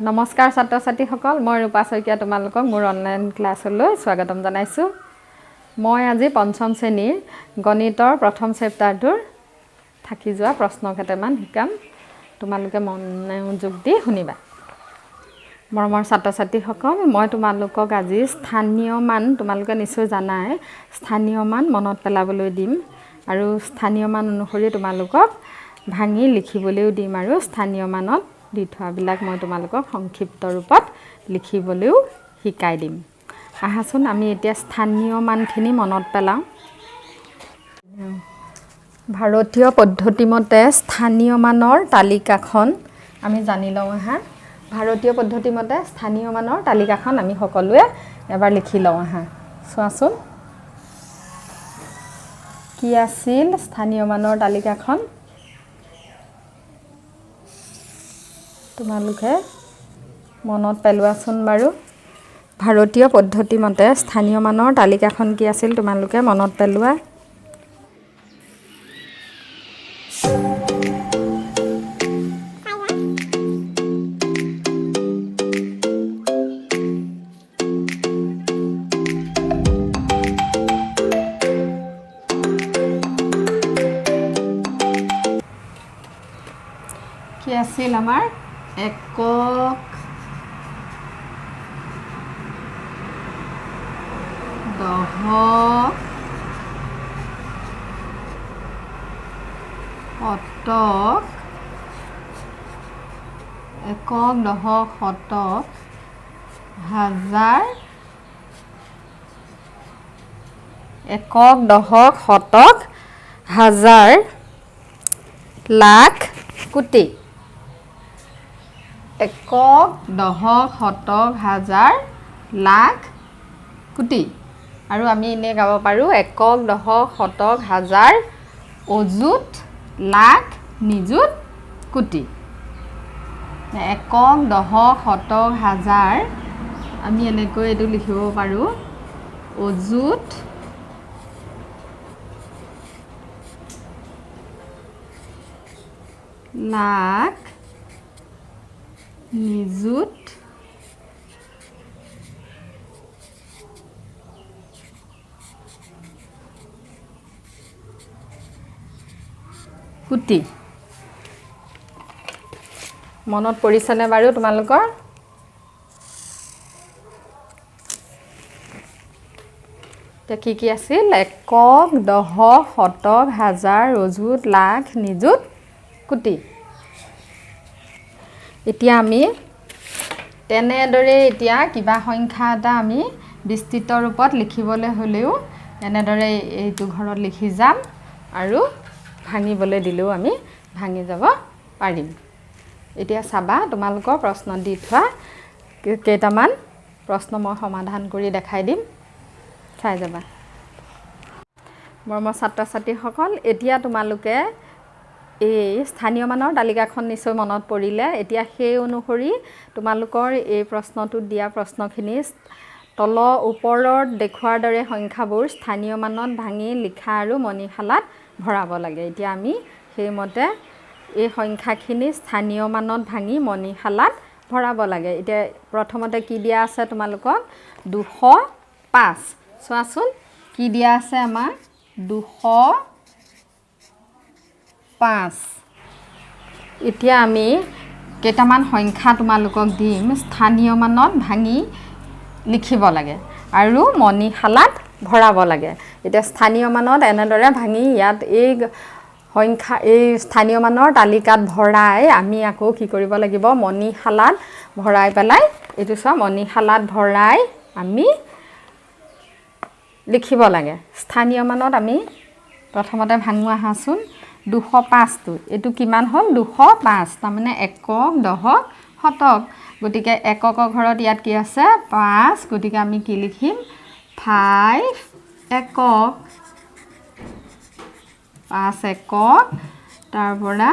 নমস্কাৰ ছাত্ৰ ছাত্ৰীসকল মই ৰূপা শইকীয়া তোমালোকক মোৰ অনলাইন ক্লাছলৈ স্বাগতম জনাইছোঁ মই আজি পঞ্চম শ্ৰেণীৰ গণিতৰ প্ৰথম চেপ্টাৰটোৰ থাকি যোৱা প্ৰশ্ন কেইটামান শিকাম তোমালোকে মনোযোগ দি শুনিবা মৰমৰ ছাত্ৰ ছাত্ৰীসকল মই তোমালোকক আজি স্থানীয় মান তোমালোকে নিশ্চয় জানাই স্থানীয় মান মনত পেলাবলৈ দিম আৰু স্থানীয় মান অনুসৰি তোমালোকক ভাঙি লিখিবলৈও দিম আৰু স্থানীয় মানত দি থোৱাবিলাক মই তোমালোকক সংক্ষিপ্ত ৰূপত লিখিবলৈও শিকাই দিম আহাচোন আমি এতিয়া স্থানীয় মানখিনি মনত পেলাওঁ ভাৰতীয় পদ্ধতিমতে স্থানীয় মানৰ তালিকাখন আমি জানি লওঁ আহা ভাৰতীয় পদ্ধতিমতে স্থানীয় মানৰ তালিকাখন আমি সকলোৱে এবাৰ লিখি লওঁ আহা চোৱাচোন কি আছিল স্থানীয় মানৰ তালিকাখন তোমালোকে মনত পেলোৱাচোন বাৰু ভাৰতীয় পদ্ধতিমতে স্থানীয় মানৰ তালিকাখন কি আছিল তোমালোকে মনত পেলোৱা কি আছিল আমাৰ একক দশক শতক একক দশক শতক হাজাৰ একক দশক শতক হাজাৰ লাখ কোটি একক দশক শতক হাজাৰ লাখ কোটি আৰু আমি এনে গাব পাৰোঁ একক দশক শতক হাজাৰ অযুত লাখ নিযুত কোটি একক দশক শতক হাজাৰ আমি এনেকৈ এইটো লিখিব পাৰোঁ অযুত লাখ নিযুত কোটি মনত পৰিছেনে বাৰু তোমালোকৰ এতিয়া কি আছিল একক দশক শতক হাজাৰ অযুত লাখ নিযুত কোটি এতিয়া আমি তেনেদৰে এতিয়া কিবা সংখ্যা এটা আমি বিস্তৃত ৰূপত লিখিবলৈ হ'লেও এনেদৰে এইটো ঘৰত লিখি যাম আৰু ভাঙিবলৈ দিলেও আমি ভাঙি যাব পাৰিম এতিয়া চাবা তোমালোকৰ প্ৰশ্ন দি থোৱা কেইটামান প্ৰশ্ন মই সমাধান কৰি দেখাই দিম চাই যাবা মৰমৰ ছাত্ৰ ছাত্ৰীসকল এতিয়া তোমালোকে এই স্থানীয় মানৰ তালিকাখন নিশ্চয় মনত পৰিলে এতিয়া সেই অনুসৰি তোমালোকৰ এই প্ৰশ্নটোত দিয়া প্ৰশ্নখিনি ওপৰত দেখুৱাৰ দৰে সংখ্যাবোৰ স্থানীয় মানত ভাঙি লিখা আৰু মণিশালাত ভৰাব লাগে এতিয়া আমি সেইমতে এই সংখ্যাখিনি স্থানীয় মানত ভাঙি মণিশালাত ভৰাব লাগে এতিয়া প্ৰথমতে কি দিয়া আছে তোমালোকক 205 চোৱাচোন কি দিয়া আছে আমাৰ 205 এতিয়া আমি কেইটামান সংখ্যা তোমালোকক দিম স্থানীয় মানত ভাঙি লিখিব লাগে আৰু মণিশালাত ভৰাব লাগে এতিয়া স্থানীয় মানত এনেদৰে ভাঙি ইয়াত এই সংখ্যা এই স্থানীয় মানৰ তালিকাত ভৰাই আমি আকৌ কি কৰিব লাগিব মণিশালাত ভৰাই পেলাই এইটো চোৱা মণিশালাত ভৰাই আমি লিখিব লাগে স্থানীয় মানত আমি প্ৰথমতে ভাঙো আহাচোন 205টো এইটো কিমান হ'ল 205 তাৰমানে একক দশক শতক গতিকে এককৰ ঘৰত ইয়াত কি আছে 5 গতিকে আমি কি লিখিম 5 একক 5 একক তাৰ পৰা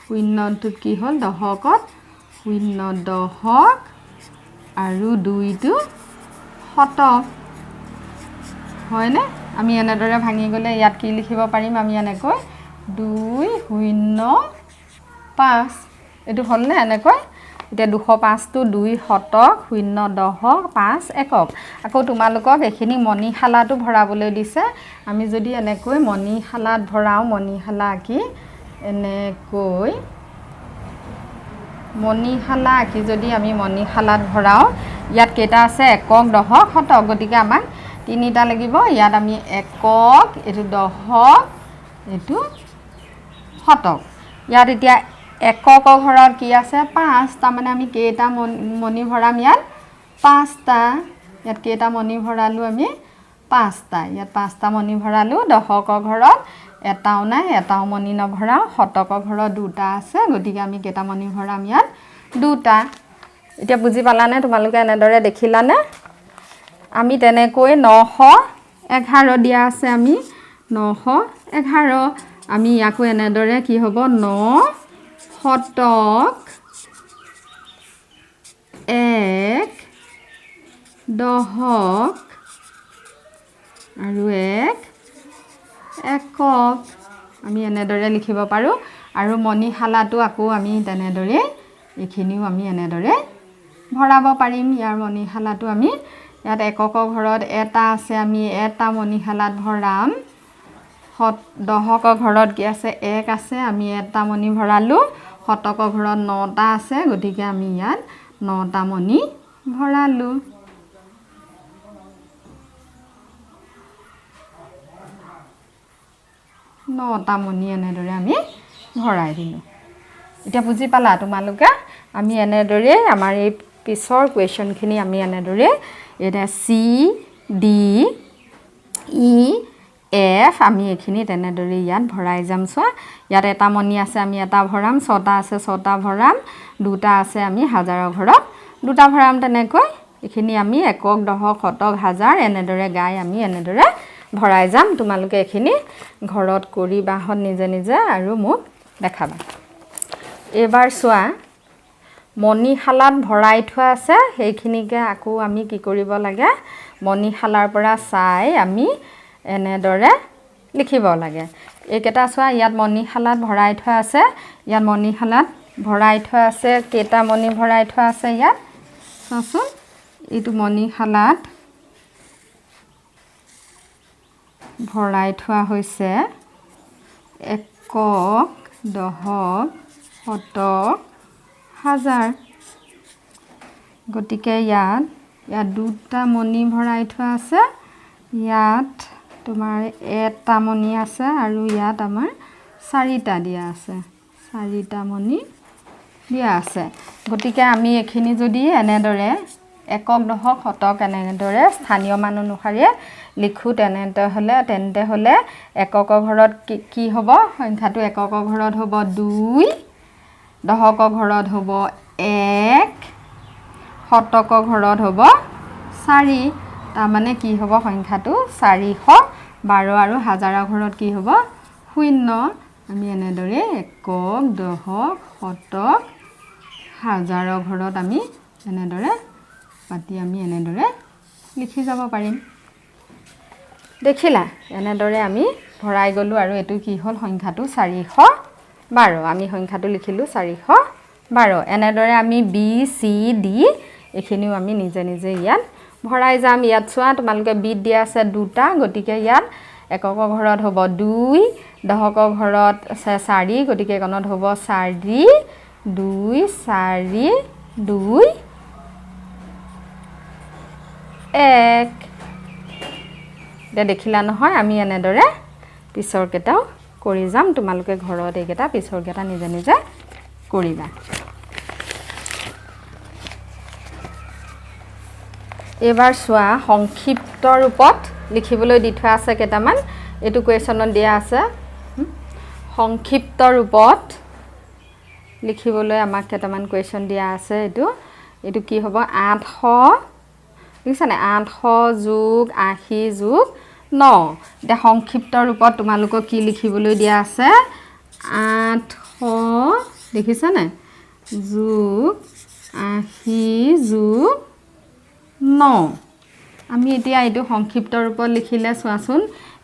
শূন্যটোত কি হ'ল দশকত 0 দশক আৰু 2টো শতক হয়নে আমি এনেদৰে ভাঙি গ'লে ইয়াত কি লিখিব পাৰিম আমি এনেকৈ 2 0 5 এইটো হ'ল নে এনেকৈ এতিয়া 205টো 2 শতক 0 দশক 5 একক আকৌ তোমালোকক এখিনি মণিশালাটো ভৰাবলৈ দিছে আমি যদি এনেকৈ মণিশালাত ভৰাও মণিশালা আঁকি এনেকৈ মণিশালা আঁকি যদি আমি মণিশালাত ভৰাও ইয়াত কেইটা আছে একক দশক শতক গতিকে আমাক তিনিটা লাগিব ইয়াত আমি একক এটো দশক এটো শতক ইয়াত এতিয়া একক ঘৰত কি আছে 5 তাৰ মানে আমি কেইটা মণি ভৰাম ইয়াত 5টা ইয়াত কেইটা মণি ভৰালো আমি 5টা ইয়াত 5টা মণি ভৰালো দশক ঘৰত এটাও নাই এটাও মণি নভৰাও শতক ঘৰত দুটা আছে গতিকে আমি কেইটা মণি ভৰাম ইয়াত দুটা এতিয়া বুজি পালানে তোমালোকে এনেদৰে দেখিলানে আমি তেনেকৈ 911 দিয়া আছে আমি 911 আমি ইয়াকো এনেদৰে কি হ'ব 9 শতক 1 দশক আৰু 1 একক আমি এনেদৰে লিখিব পাৰো আৰু মণিশালাটো আকৌ আমি তেনেদৰে এখিনিও আমি এনেদৰে ভৰাব পাৰিম ইয়াৰ মণিশালাটো আমি ইয়াত একক ঘৰত এটা আছে আমি এটা মণিশালাত ভৰাম দশক ঘৰত কি আছে 1 আছে আমি এটা মণি ভৰালো শতক ঘৰত 9টা আছে গতিকে আমি ইয়াত 9টা মণি ভৰালো নটা মণি এনেদৰে আমি ভৰাই দিলো এতিয়া বুজি পালা তোমালোকে আমি এনেদৰে আমাৰ এই পিছৰ কোৱেশ্চনখিনি আমি এনেদৰে এটা সি ডি ই এফ আমি এখিনি তেনেদৰে ইয়াত ভৰাই যাম চোৱা ইয়াত এটা মণি আছে আমি এটা ভৰাম 6টা আছে 6টা ভৰাম দুটা আছে আমি হাজাৰৰ ঘৰত দুটা ভৰাম তেনেকৈ এখিনি আমি একক দশক শতক হাজাৰ এনেদৰে গাই আমি এনেদৰে ভৰাই যাম তোমালোকে এখিনি ঘৰত কৰি বাহত নিজে নিজে আৰু মোক দেখাবা এবাৰ চোৱা মণিশালাত ভৰাই থোৱা আছে সেইখিনিকে আকৌ আমি কি কৰিব লাগে মণিশালাৰ পৰা চাই আমি এনেদৰে লিখিব লাগে এইকেইটা চোৱা ইয়াত মণিশালাত ভৰাই থোৱা আছে ইয়াত মণিশালাত ভৰাই থোৱা আছে কেইটা মণি ভৰাই থোৱা আছে ইয়াত চোৱাচোন এইটো মণিশালাত ভৰাই থোৱা হৈছে একক দশক শতক হাজাৰ গতিকে ইয়াত দুটা মণি ভৰাই থোৱা আছে ইয়াত তোমাৰ এটা মণি আছে আৰু ইয়াত আমাৰ 4টা দিয়া আছে 4টা মণি দিয়া আছে গতিকে আমি এখিনি যদি এনেদৰে একক দশক শতক এনেদৰে স্থানীয় মান অনুসাৰে লিখো তেন্তে হলে একক ঘৰত কি হ'ব সংখ্যাটো একক ঘৰত হ'ব 2 দশক ঘৰত হ'ব 1 শতক ঘৰত হ'ব 4 তাৰ মানে কি হ'ব সংখ্যাটো 412 আৰু হাজাৰৰ ঘৰত কি হ'ব 0 আমি এনেদৰে একক দশক শতক হাজাৰৰ ঘৰত আমি এনেদৰে পাতি আমি এনেদৰে লিখি যাব পাৰিম দেখিলা এনেদৰে আমি ভৰাই গলো আৰু এটো কি হ'ল সংখ্যাটো 412 আমি সংখ্যাটো লিখিলো 412 এনেদৰে আমি বি সি ডি এখিনিও আমি নিজে নিজে ইয়াত ভৰাই যাম ইয়াত চোৱা তোমালোকে বিট দিয়া আছে দুটা গতিকে ইয়াত একক ঘৰত হ'ব 2 দশক ঘৰত আছে 4 গতিকে কোনত হ'ব 4 2 4 2 1 দেখিলা নহয় আমি এনেদৰে পিছৰ কেটাও কৰি যাম তোমালোকে ঘৰত এইকেটা পিছৰ কেটা নিজে নিজে কৰিবা এবাৰ চোৱা সংক্ষিপ্ত ৰূপত লিখিবলৈ দি থোৱা আছে কেটামান এটো কোৱেশ্চনত দিয়া আছে সংক্ষিপ্ত ৰূপত লিখিবলৈ আমাক কেটামান কোৱেশ্চন দিয়া আছে এটো কি হ'ব 800 লিখছানে 800 যোগ 80 যোগ 9 এটা সংক্ষিপ্ত ৰূপত তোমালোকক কি লিখিবলৈ দিয়া আছে 800 দেখিছানে যোগ 80 যোগ 9 আমি এতিয়া এইটো সংক্ষিপ্ত ৰূপত লিখিলে চোৱাচোন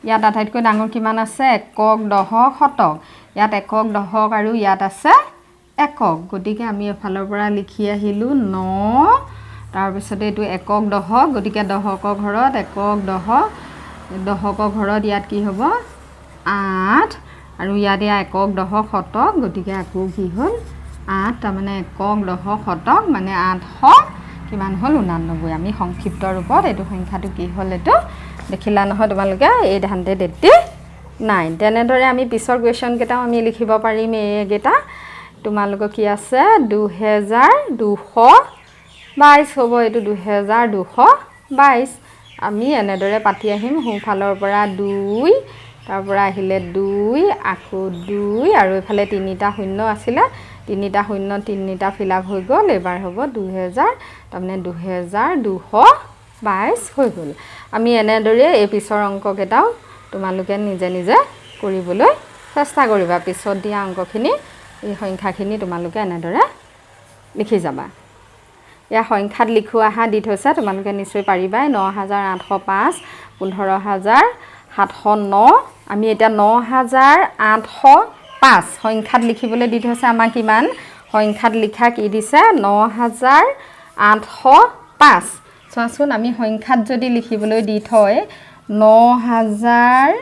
ইয়াত আটাইতকৈ ডাঙৰ কিমান আছে একক দশক শতক ইয়াত একক দশক আৰু ইয়াত আছে একক গতিকে আমি এফালৰ পৰা লিখি আহিলোঁ 9 তাৰপিছতে এইটো একক দশক গতিকে দশকৰ ঘৰত একক দশকৰ ঘৰত ইয়াত কি হ'ব 8 আৰু ইয়াত একক দশক শতক গতিকে আকৌ কি হ'ল 8 তাৰমানে একক দশক শতক মানে 800 কিমান হ'ল 89 আমি সংক্ষিপ্ত ৰূপত এইটো সংখ্যাটো কি হ'ল এইটো দেখিলা নহয় তোমালোকে 889 তেনেদৰে আমি পিছৰ কুৱেশ্যন কেইটাও আমি লিখিব পাৰিম এইকেইটা তোমালোকৰ কি আছে 2222 হ'ব এইটো 2222 আমি এনেদৰে পাতি আহিম সোঁফালৰ পৰা 2 তাৰ পৰা আহিলে 2 আকৌ 2 আৰু এফালে 3টা শূন্য আছিলে 3টা শূন্য 3টা ফিল আপ হৈ গ'ল এবাৰ হ'ব 2000 তাৰমানে 2222 হৈ গ'ল আমি এনেদৰে এই পিছৰ অংককেইটাও তোমালোকে নিজে নিজে কৰিবলৈ চেষ্টা কৰিবা পিছত দিয়া অংকখিনি এই সংখ্যাখিনি তোমালোকে এনেদৰে লিখি যাবা ইয়া সংখ্যাত লিখো আহা দি থৈছে তোমালোকে নিশ্চয় পাৰিবা 9805 15709 আমি এটা 9805 সংখ্যাত লিখিবলৈ দি থৈছে আমাক কিমান সংখ্যাত লিখা কি দিছে 9805 চোৱাচোন আমি সংখ্যাত যদি লিখিবলৈ দি থয় 9000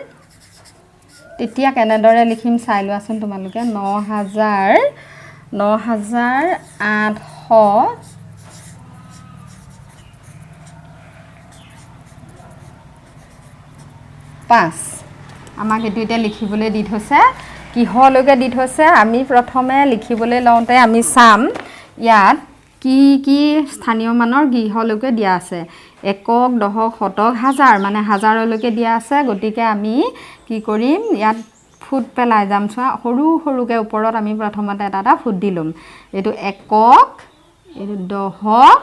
তেতিয়া কেনেদৰে লিখিম চাই লোৱাচোন তোমালোকে 9800 5 আমাক এটো এটা লিখিবলৈ দি থৈছে কিহলৈকে দি থৈছে আমি প্ৰথমে লিখিবলৈ লওঁতে আমি চাম ইয়াত কি কি স্থানীয় মানৰ গৃহলৈকে দিয়া আছে একক দশক শতক হাজাৰ মানে হাজাৰলৈকে দিয়া আছে গতিকে আমি কি কৰিম ইয়াত ফুট পেলাই যাম চোৱা সৰু সৰুকে ওপৰত আমি প্ৰথমতে এটা ফুট দিলুম এইটো একক এইটো দশক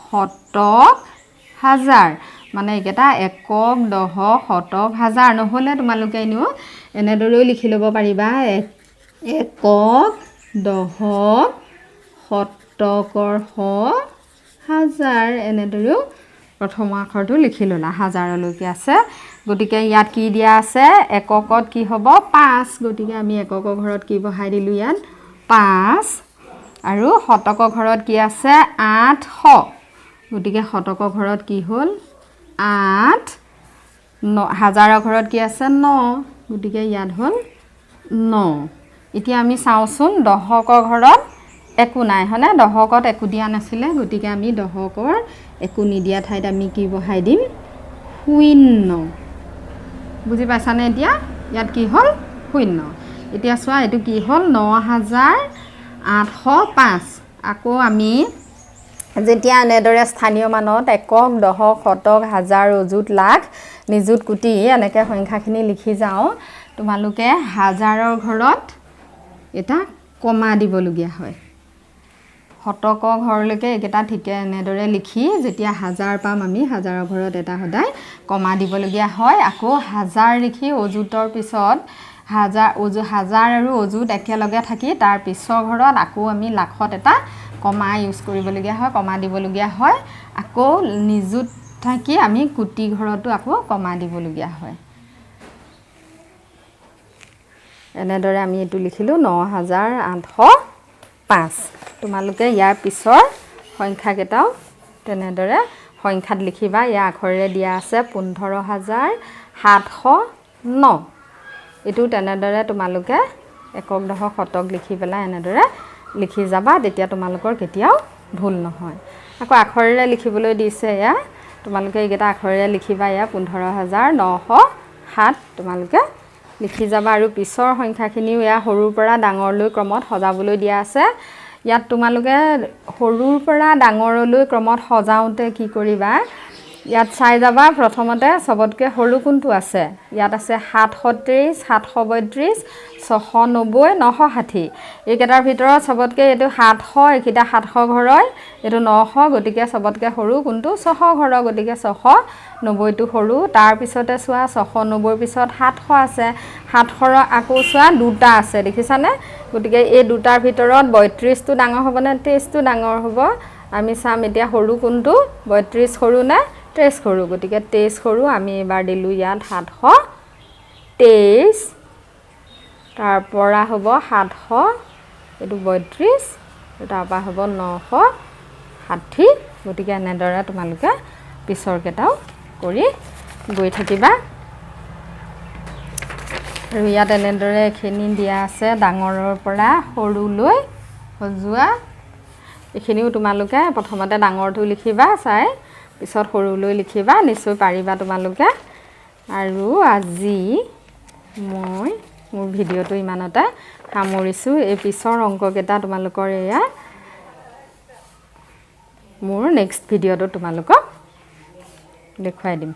শতক হাজাৰ মানে এটা একক দশক শতক হাজাৰ নহলে তোমালোকে এনো এনেদৰেও লিখি ল'ব পাৰিবা একক দশক শতকৰ হাজাৰ এনেদৰেও প্ৰথম আখৰটো লিখি ল'লা হাজাৰলৈকে আছে গতিকে ইয়াত কি দিয়া আছে এককত কি হ'ব 5 গতিকে আমি এককৰ ঘৰত কি বহাই দিলোঁ ইয়াত 5 আৰু শতকৰ ঘৰত কি আছে 800 গতিকে শতকৰ ঘৰত কি হ'ল 8 হাজাৰৰ ঘৰত কি আছে 9 গতিকে ইয়াত হ'ল 9 এতিয়া আমি চাওঁচোন দশকৰ ঘৰত একো নাই হয়নে দশকত একো দিয়া নাছিলে গতিকে আমি দশকৰ একো নিদিয়া ঠাইত আমি কি বহাই দিম শূন্য বুজি পাইছানে এতিয়া ইয়াত কি হ'ল শূন্য এতিয়া চোৱা এইটো কি হ'ল 9805 আকৌ আমি যেতিয়া এনেদৰে স্থানীয় মানত একক দশক শতক হাজাৰ অযুত লাখ নিযুত কোটি এনেকৈ সংখ্যাখিনি লিখি যাওঁ তোমালোকে হাজাৰৰ ঘৰত এটা কমা দিবলগীয়া হয় শতকৰ ঘৰলৈকে এইকেইটা ঠিকে এনেদৰে লিখি যেতিয়া হাজাৰ পাম আমি হাজাৰৰ ঘৰত এটা সদায় কমা দিবলগীয়া হয় আকৌ হাজাৰ লিখি অযুতৰ পিছত হাজাৰ আৰু অযুত একেলগে থাকি তাৰ পিছৰ ঘৰত আকৌ আমি লাখত এটা কমা ইউজ কৰিবলগীয়া হয় কমা দিবলগীয়া হয় আকৌ নিযুত থাকি আমি কোটি ঘৰতো আকৌ কমা দিবলগীয়া হয় এনেদৰে আমি এইটো লিখিলোঁ 9805 তোমালোকে ইয়াৰ পিছৰ সংখ্যাকেইটাও তেনেদৰে সংখ্যাত লিখিবা ইয়াৰ আখৰেৰে দিয়া আছে 15709 এইটো তেনেদৰে তোমালোকে একক দশক শতক লিখি পেলাই এনেদৰে লিখি যাবা তেতিয়া তোমালোকৰ কেতিয়াও ভুল নহয় আকৌ আখৰেৰে লিখিবলৈ দিছে এয়া তোমালোকে এইকেইটা আখৰেৰে লিখিবা এয়া 15907 তোমালোকে লিখি যাবা আৰু পিছৰ সংখ্যাখিনিও এয়া সৰুৰ পৰা ডাঙৰলৈ ক্ৰমত সজাবলৈ দিয়া আছে ইয়াত তোমালোকে সৰুৰ পৰা ডাঙৰলৈ ক্ৰমত সজাওঁতে কি কৰিবা ইয়াত চাই যাবা প্ৰথমতে সবতকৈ সৰু কোনটো আছে ইয়াত আছে 733 732 690 960 এইকেইটাৰ ভিতৰত সবতকৈ এইটো 700 এইকেইটা 700 ঘৰৰ এইটো 900 গতিকে সবতকৈ সৰু কোনটো 600 ঘৰৰ গতিকে 690টো সৰু তাৰ পিছতে চোৱা 690ৰ পিছত 700 আছে 700ৰ আকৌ চোৱা দুটা আছে দেখিছানে গতিকে এই দুটাৰ ভিতৰত 32টো ডাঙৰ হ'ব নে 23টো ডাঙৰ হ'ব আমি চাম এতিয়া সৰু কোনটো 32 সৰু নে 23 সৰু গতিকে 23 সৰু আমি এবাৰ দিলোঁ ইয়াত 723 তাৰ পৰা হ'ব এইটো 32 তাৰপৰা হ'ব 960 গতিকে এনেদৰে তোমালোকে পিছৰ কেইটাও কৰি গৈ থাকিবা আৰু ইয়াত এনেদৰে এইখিনি দিয়া আছে ডাঙৰৰ পৰা সৰুলৈ সজোৱা এইখিনিও তোমালোকে প্ৰথমতে ডাঙৰটো লিখিবা চাই পিছত সৰুলৈ লিখিবা নিশ্চয় পাৰিবা তোমালোকে আৰু আজি মই মোৰ ভিডিঅ'টো ইমানতে সামৰিছোঁ এই পিছৰ অংককেইটা তোমালোকৰ এয়া মোৰ নেক্সট ভিডিঅ'টো তোমালোকক দেখুৱাই দিম